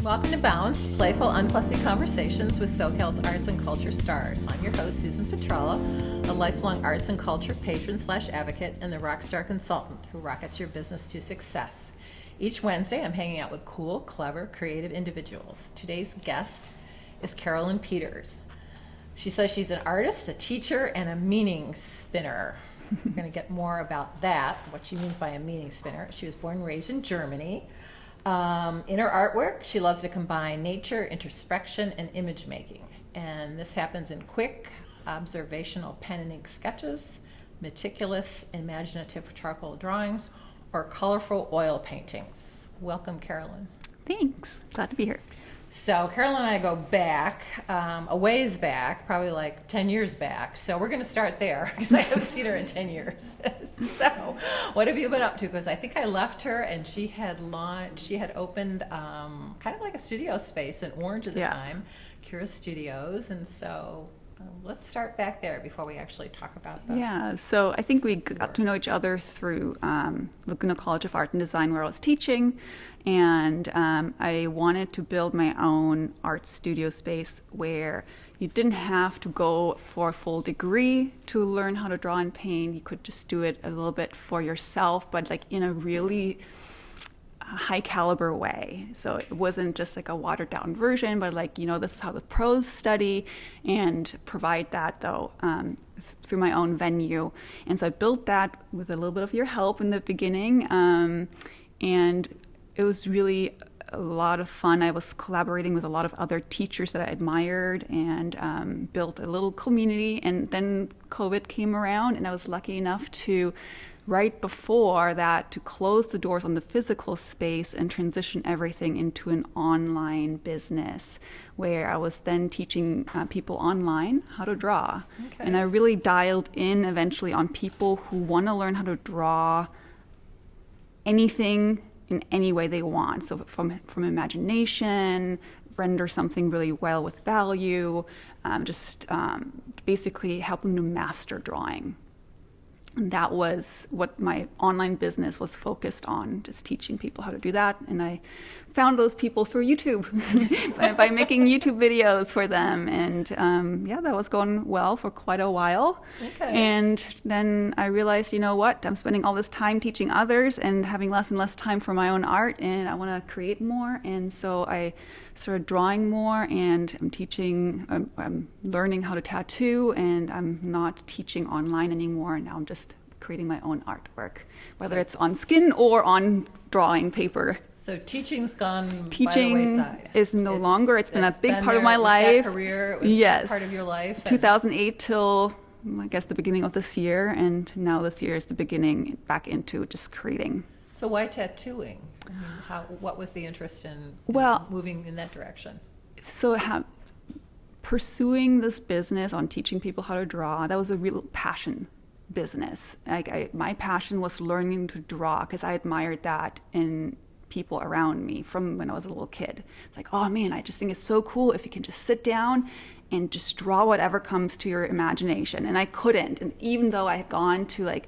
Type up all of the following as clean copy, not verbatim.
Welcome to Bounce, playful, unfussy conversations with SoCal's arts and culture stars. I'm your host, Susan Petrella, a lifelong arts and culture patron/advocate and the rockstar consultant who rockets your business to success. Each Wednesday, I'm hanging out with cool, clever, creative individuals. Today's guest is Carolin Peters. She says she's an artist, a teacher, and a meaning spinner. We're going to get more about that, what she means by a meaning spinner. She was born and raised in Germany. In her artwork, she loves to combine nature, introspection, and image making. And this happens in quick, observational pen and ink sketches, meticulous, imaginative charcoal drawings, or colorful oil paintings. Welcome, Carolin. Thanks. Glad to be here. So Carolyn and I go back, a ways back, probably like 10 years back. So we're going to start there because I haven't seen her in 10 years. So what have you been up to? Because I think I left her and she had opened kind of like a studio space in Orange at the time, Cura Studios. And so let's start back there before we actually talk about that. Yeah, so I think we got to know each other through Laguna College of Art and Design where I was teaching. And I wanted to build my own art studio space where you didn't have to go for a full degree to learn how to draw and paint. You could just do it a little bit for yourself, but like in a really high caliber way. So it wasn't just like a watered down version, but like, this is how the pros study, and provide that though through my own venue. And so I built that with a little bit of your help in the beginning. And it was really a lot of fun. I was collaborating with a lot of other teachers that I admired and built a little community. And then COVID came around and I was lucky enough to, right before that, to close the doors on the physical space and transition everything into an online business where I was then teaching people online how to draw. Okay. And I really dialed in eventually on people who want to learn how to draw anything in any way they want. So from imagination, render something really well with value, basically help them to master drawing. And that was what my online business was focused on, just teaching people how to do that. And I found those people through YouTube by making YouTube videos for them. And that was going well for quite a while. Okay. And then I realized, I'm spending all this time teaching others and having less and less time for my own art, and I want to create more. And so I started drawing more, and I'm teaching, I'm learning how to tattoo, and I'm not teaching online anymore. Now I'm just creating my own artwork, whether it's on skin or on drawing paper. So teaching's gone by Teaching the wayside. Is no longer. It's been a big part of my life. That career, it was part of your life. 2008 till, I guess, the beginning of this year, and now this year is the beginning back into just creating. So why tattooing? What was the interest in moving in that direction? So pursuing this business on teaching people how to draw, that was a real passion business. My passion was learning to draw because I admired that in people around me from when I was a little kid. It's like, oh man, I just think it's so cool if you can just sit down and just draw whatever comes to your imagination. And I couldn't. And even though I had gone to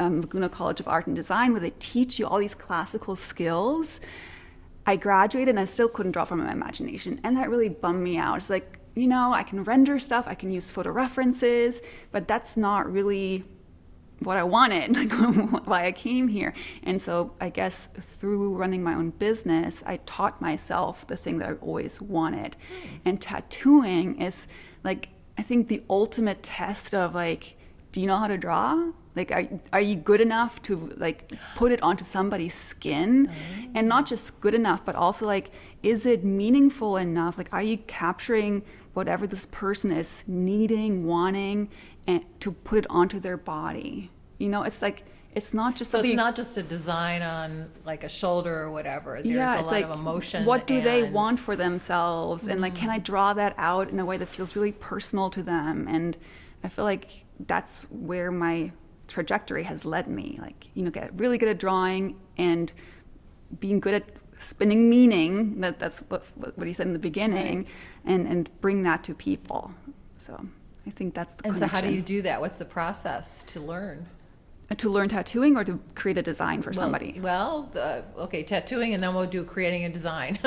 Laguna College of Art and Design where they teach you all these classical skills, I graduated and I still couldn't draw from my imagination. And that really bummed me out. It's like, I can render stuff, I can use photo references, but that's not really what I wanted, why I came here. And so I guess through running my own business, I taught myself the thing that I always wanted. And tattooing is I think the ultimate test of do you know how to draw? Are you good enough to put it onto somebody's skin? And not just good enough, but also is it meaningful enough? Are you capturing whatever this person is needing, wanting, and to put it onto their body? It's not just so it's not just a design on a shoulder or whatever. There's a lot of emotion. What do they want for themselves? And can I draw that out in a way that feels really personal to them? And I feel like that's where my trajectory has led me. Get really good at drawing and being good at spinning meaning. That's what he said in the beginning, right. and bring that to people. So I think that's the connection. And so how do you do that? What's the process to learn? To learn tattooing or to create a design for somebody? Okay, tattooing, and then we'll do creating a design.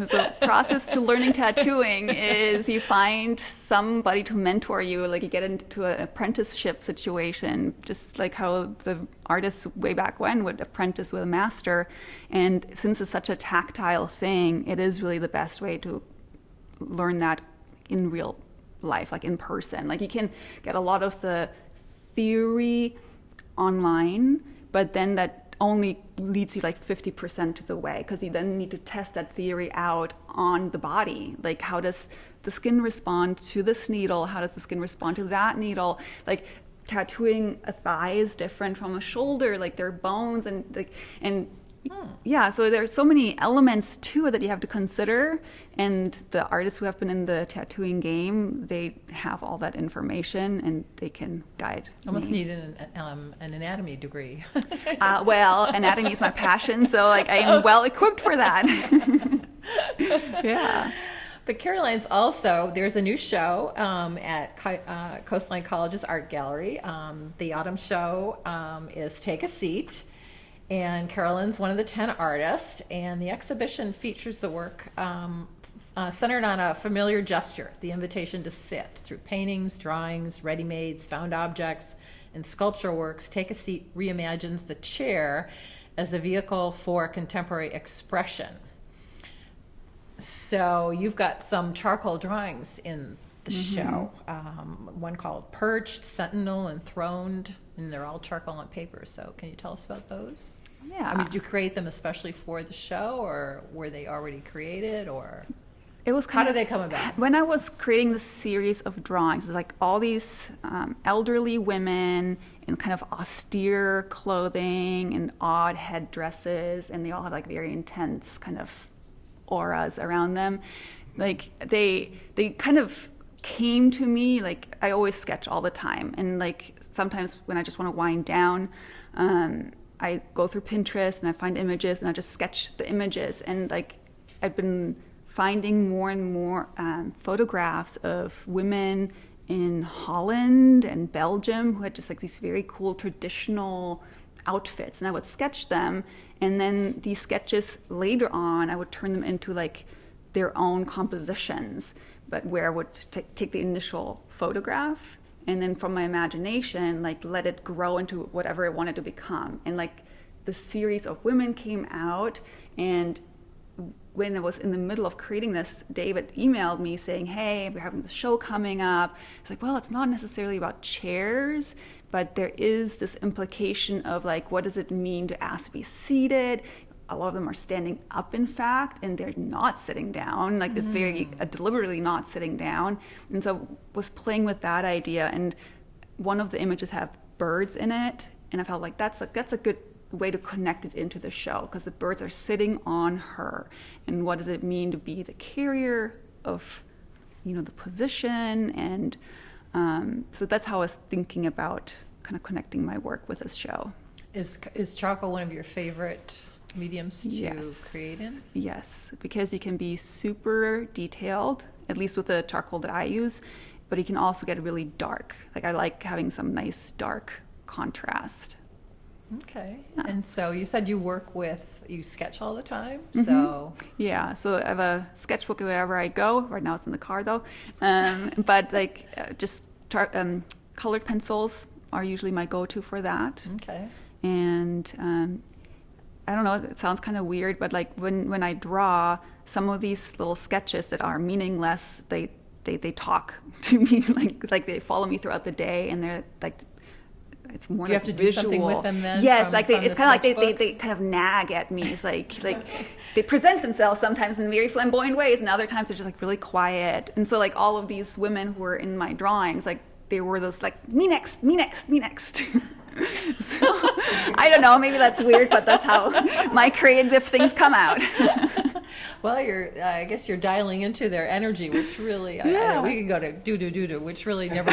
So process to learning tattooing is you find somebody to mentor you, like you get into an apprenticeship situation, just like how the artists way back when would apprentice with a master. And since it's such a tactile thing, it is really the best way to learn that in real life, like in person. Like you can get a lot of the theory online, but then that only leads you like 50% of the way, because you then need to test that theory out on the body. Like, how does the skin respond to this needle? How does the skin respond to that needle? Like, tattooing a thigh is different from a shoulder. Like, there are bones yeah, so there's so many elements to it that you have to consider, and the artists who have been in the tattooing game, they have all that information and they can guide Almost me. need an anatomy degree. Well, anatomy is my passion, so like I am well equipped for that. Yeah. But Caroline's also, there's a new show at Coastline College's Art Gallery. The autumn show is Take a Seat. And Caroline's one of the 10 artists, and the exhibition features the work centered on a familiar gesture, the invitation to sit. Through paintings, drawings, ready-mades, found objects, and sculpture works, Take a Seat reimagines the chair as a vehicle for contemporary expression. So you've got some charcoal drawings in the show, one called Perched, Sentinel, and Throned, and they're all charcoal on paper. So can you tell us about those? Yeah. I mean, did you create them especially for the show, or were they already created, or It was how did they come about? When I was creating this series of drawings, it's like all these elderly women in kind of austere clothing and odd headdresses, and they all have like very intense kind of auras around them. Like they kind of came to me, like I always sketch all the time, and like sometimes when I just want to wind down, I go through Pinterest and I find images and I just sketch the images, and like I've been finding more and more photographs of women in Holland and Belgium who had just like these very cool traditional outfits, and I would sketch them, and then these sketches later on I would turn them into like their own compositions, but where I would take the initial photograph and then from my imagination like let it grow into whatever I wanted to become. And like the series of women came out, and when I was in the middle of creating this, David emailed me saying, hey, we're having this show coming up. It's like, well, it's not necessarily about chairs, but there is this implication of like, what does it mean to ask to be seated? A lot of them are standing up, in fact, and they're not sitting down. Like it's very deliberately not sitting down. And so was playing with that idea. And one of the images have birds in it, and I felt like that's a good way to connect it into the show, because the birds are sitting on her. And what does it mean to be the carrier of, the position? And so that's how I was thinking about kind of connecting my work with this show. Is charcoal one of your favorite mediums to create in? Yes, because you can be super detailed, at least with the charcoal that I use, but you can also get really dark. Like I like having some nice dark contrast. Okay. Yeah. And so you said you sketch all the time, so... Yeah, so I have a sketchbook wherever I go. Right now it's in the car though. But like just colored pencils are usually my go-to for that. Okay. And I don't know, it sounds kind of weird, but like when I draw some of these little sketches that are meaningless, they talk to me, like they follow me throughout the day, and they're like, it's more you like have to visual. Do something with them then? Yes, from, like from it's kind of like they kind of nag at me. It's like they present themselves sometimes in very flamboyant ways, and other times they're just like really quiet. And so like all of these women who were in my drawings, like they were those like me next, me next, me next. So I don't know, maybe that's weird, but that's how my creative things come out. Well, I guess you're dialing into their energy, which really, I don't know, we can go to do, which really never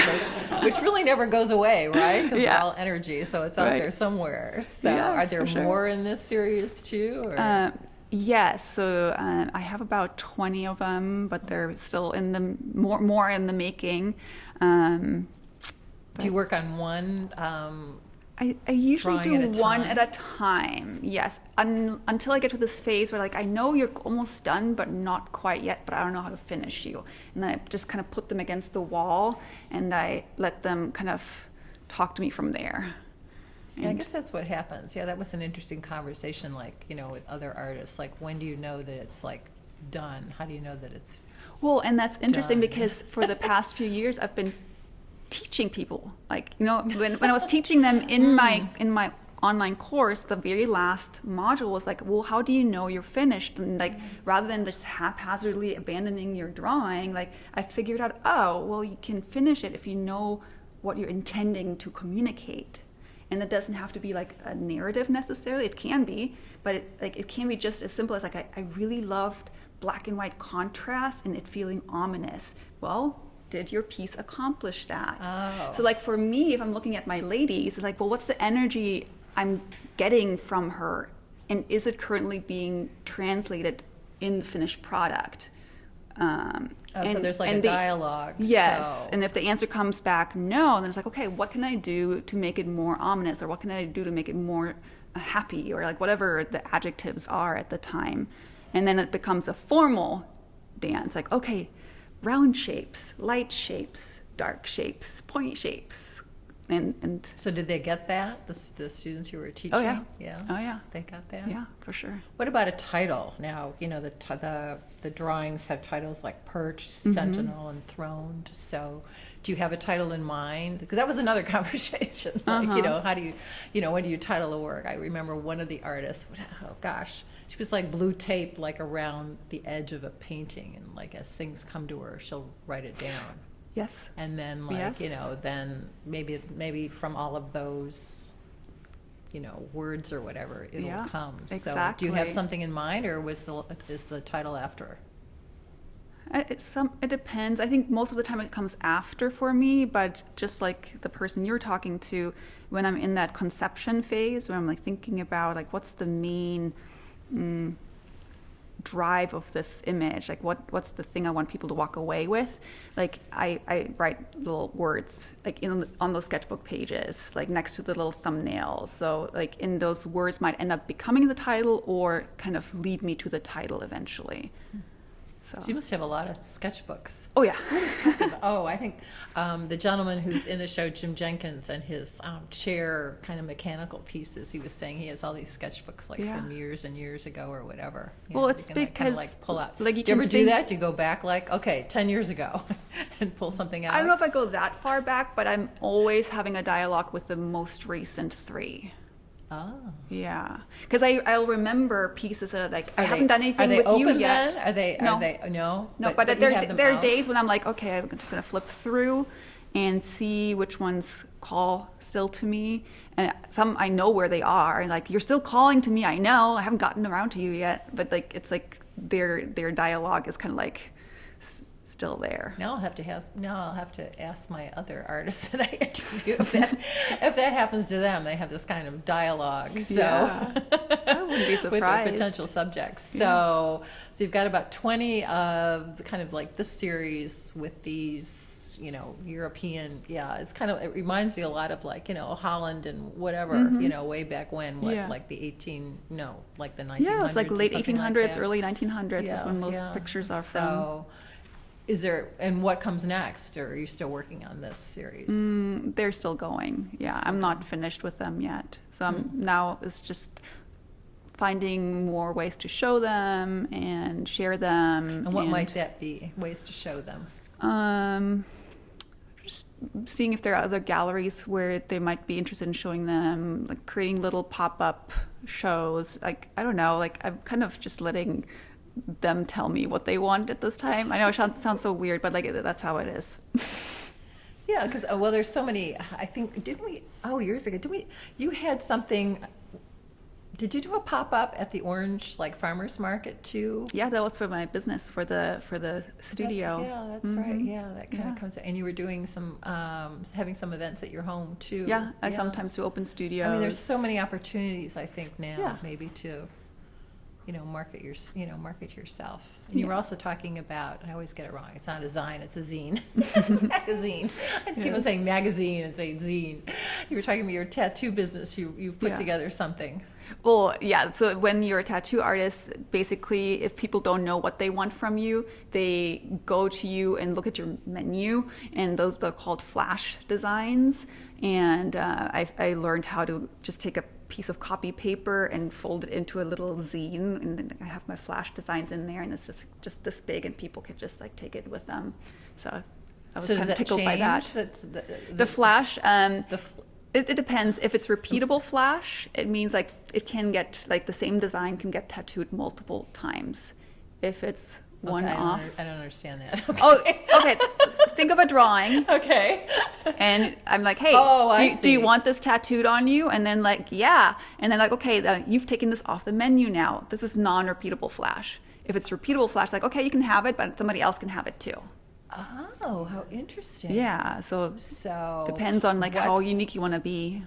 goes away, right? Because we're all energy, so it's out there somewhere. So are there more in this series too? Or? Yes, so I have about 20 of them, but they're still in the more in the making. Do you work on one I usually Drawing do one at a time, yes, until I get to this phase where like I know you're almost done, but not quite yet, but I don't know how to finish you. And then I just kind of put them against the wall and I let them kind of talk to me from there. Yeah, I And- guess that's what happens. Yeah, that was an interesting conversation, like, with other artists. Like, when do you know that it's, like, done? How do you know that it's... Well, and that's interesting Done. because for the past few years, I've been teaching people. Like, when I was teaching them in my online course, the very last module was like, well, how do you know you're finished? And like, rather than just haphazardly abandoning your drawing, like I figured out, oh, well, you can finish it if you know what you're intending to communicate. And it doesn't have to be like a narrative necessarily. It can be, but it can be just as simple as like, I really loved black and white contrast and it feeling ominous. Well, did your piece accomplish that? Oh. So like for me, if I'm looking at my ladies, it's like, well, what's the energy I'm getting from her? And is it currently being translated in the finished product? so there's like a dialogue. Yes, so- and if the answer comes back no, then it's like, okay, what can I do to make it more ominous, or what can I do to make it more happy, or like whatever the adjectives are at the time. And then it becomes a formal dance, like, okay, round shapes, light shapes, dark shapes, pointy shapes, and So did they get that, the students you were teaching? oh yeah, Yeah? oh yeah, They got that? yeah, for sure. What about a title? Now, the drawings have titles like Perched, Mm-hmm. Sentinel, and Throned. So do you have a title in mind? Because that was another conversation. Like, how do you, when do you title a work? I remember one of the artists, oh gosh, she was like blue tape like around the edge of a painting. And like as things come to her, she'll write it down. Yes. And then like, Yes. then maybe from all of those, words or whatever, it'll Yeah, come. So do exactly. you have something in mind, or is the title after? It depends. I think most of the time it comes after for me, but just like the person you're talking to, when I'm in that conception phase, where I'm like thinking about like what's the main drive of this image, like what's the thing I want people to walk away with, like I write little words like on those sketchbook pages, like next to the little thumbnails, so like in those words might end up becoming the title or kind of lead me to the title eventually. So you must have a lot of sketchbooks. oh yeah. Oh, I think the gentleman who's in the show, Jim Jenkins, and his chair kind of mechanical pieces, he was saying he has all these sketchbooks like Yeah. from years and years ago or whatever. Well, it's you can, like, kinda, because, like pull out. like, you do you can ever do think- that? Do you go back like, okay, 10 years ago and pull something out? I don't know if I go that far back, but I'm always having a dialogue with the most recent 3. Oh. Yeah, because I'll remember pieces that are like I Are haven't they- done anything are they with you open yet. Then? Are they? No. Are they? No. No, but but you have them there are out? days when I'm like, okay, I'm just gonna flip through and see which ones call still to me, and some I know where they are. And like, you're still calling to me. I know I haven't gotten around to you yet, but like it's like their dialogue is kind of like still there. Now I'll have to ask my other artists that I interview if that happens to them. They have this kind of dialogue. So Yeah. I wouldn't be with their surprised. potential subjects. So you've got about 20 of the kind of like this series with these, European. Yeah, it reminds me a lot of like, Holland and whatever, way back when, Yeah. like the 1900s. Yeah, it's like or late something like 1800s, that. early 1900s is when those yeah. pictures are from. So, and what comes next? Or are you still working on this series? They're still going. Yeah, I'm not finished with them yet. So now it's just finding more ways to show them and share them. And what might that be? Ways to show them? Just seeing if there are other galleries where they might be interested in showing them, like creating little pop-up shows. Like, I don't know, like I'm kind of just letting them tell me what they want at this time. I know it sounds so weird, but like that's how it is. Yeah, because there's so many. I think years ago you had something. Did you do a pop up at the Orange farmers market too? Yeah, that was for my business for the studio. That's right. Yeah, that kind of comes. And you were doing some having some events at your home too. Yeah, I sometimes do open studios. I mean, there's so many opportunities. I think now Yeah. maybe to market yourself. And you were also talking about, I always get it wrong, it's not a zine, it's a zine. Magazine. I keep on saying magazine and saying zine. You were talking about your tattoo business, you put together something. Well, yeah, so when you're a tattoo artist, basically, if people don't know what they want from you, they go to you and look at your menu, and those are called flash designs. And I learned how to just take a piece of copy paper and fold it into a little zine, and then I have my flash designs in there, and it's just this big, and people can just like take it with them. So I was kind of tickled by that. That's the flash. It depends. If it's repeatable flash, it means like it can get, like the same design can get tattooed multiple times. If it's one-off. I don't understand that. Okay. Oh, okay. Think of a drawing. Okay. And I'm like, hey, do you want this tattooed on you? And then like, yeah. And then like, okay, you've taken this off the menu now. This is non-repeatable flash. If it's repeatable flash, like, okay, you can have it, but somebody else can have it too. Oh, how interesting. Yeah, so depends on like how unique you want to be.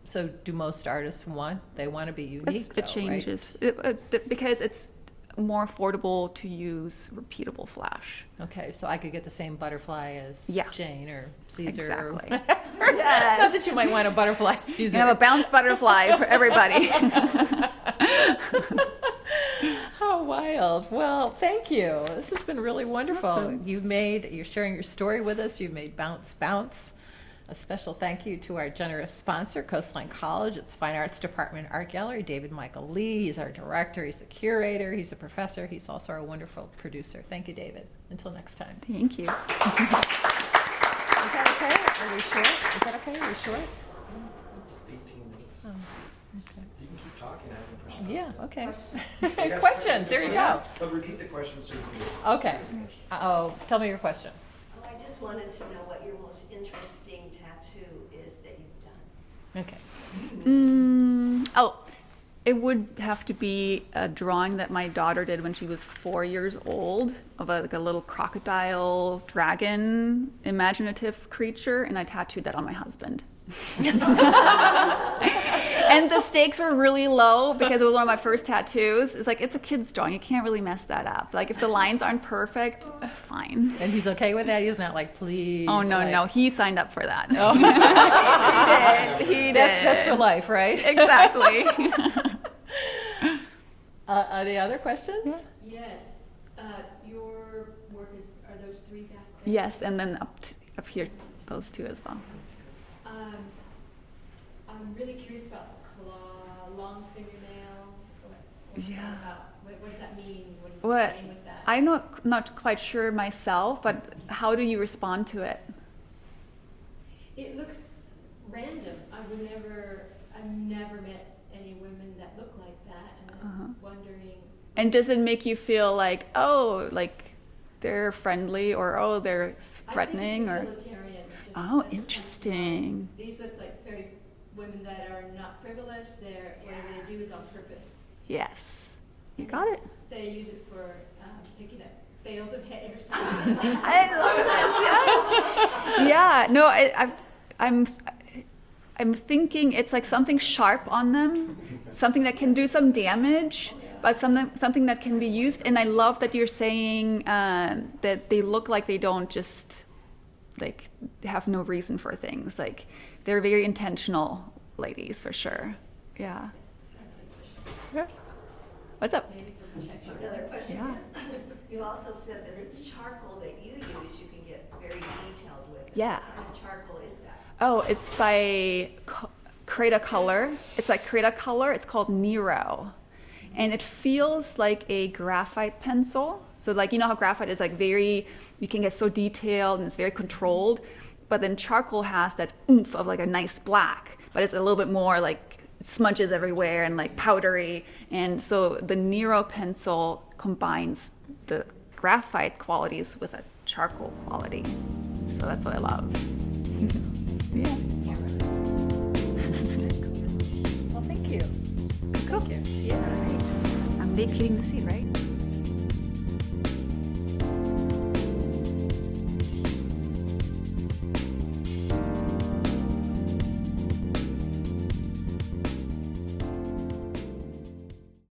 So do most artists want to be unique? It changes. Right? Because it's more affordable to use repeatable flash. Okay, so I could get the same butterfly as Jane or Caesar. Exactly. Or whatever. Yes. Not that you might want a butterfly Caesar. You have a bounce butterfly for everybody. How wild. Well, thank you. This has been really wonderful. Awesome. You're sharing your story with us. You've made bounce. A special thank you to our generous sponsor, Coastline College, its Fine Arts Department Art Gallery, David Michael Lee. He's our director, he's a curator, he's a professor, he's also our wonderful producer. Thank you, David. Until next time. Thank you. Is that okay? Are we short? Is that okay? Are we short? It's 18 minutes. Oh, okay. You can keep talking. I have a question. Yeah, okay. Questions, there you go. But repeat the question so you can Okay. Tell me your question. I just wanted to know what your most interesting tattoo is that you've done. Okay. It would have to be a drawing that my daughter did when she was 4 years old of like a little crocodile dragon imaginative creature, and I tattooed that on my husband. And the stakes were really low because it was one of my first tattoos. It's like, it's a kid's drawing. You can't really mess that up. Like, if the lines aren't perfect, it's fine. And he's okay with that? He's not like, please? Oh, no. He signed up for that. Oh. He did. That's for life, right? Exactly. Any other questions? Yes. Your work are those three back there? Yes, and then up here, those two as well. I'm really curious about the claw, long fingernail. What's that about? What does that mean? What are you saying with that? I'm not quite sure myself, but how do you respond to it? It looks random. I've never met any women that look like that, and I was wondering. And does it make you feel like, oh, like they're friendly, or oh, they're threatening, I or? think it's utilitarian. Oh, interesting. These look like very women that are not frivolous. Whatever they do is on purpose. Yes, you got it. They use it for picking up bales of hay or something. I love this. Yes. Yeah. No, I'm thinking it's like something sharp on them, something that can do some damage, but something that can be used. And I love that you're saying that they look like they don't just like have no reason for things. Like, they're very intentional ladies for sure. Yeah. What's up? Maybe for protection. Another question. Yeah. You also said that the charcoal that you use, you can get very detailed with. Yeah. What kind of charcoal is that? Oh, it's by Creta Color. It's by Creta Color. It's called Nero. And it feels like a graphite pencil. So like, you know how graphite is like you can get so detailed and it's very controlled. But then charcoal has that oomph of like a nice black, but it's a little bit more like smudges everywhere and like powdery. And so the Nero pencil combines the graphite qualities with a charcoal quality. So that's what I love. Yeah. Well, thank you. Cool. Thank you. Yeah. All right. I'm vacating the seat, right?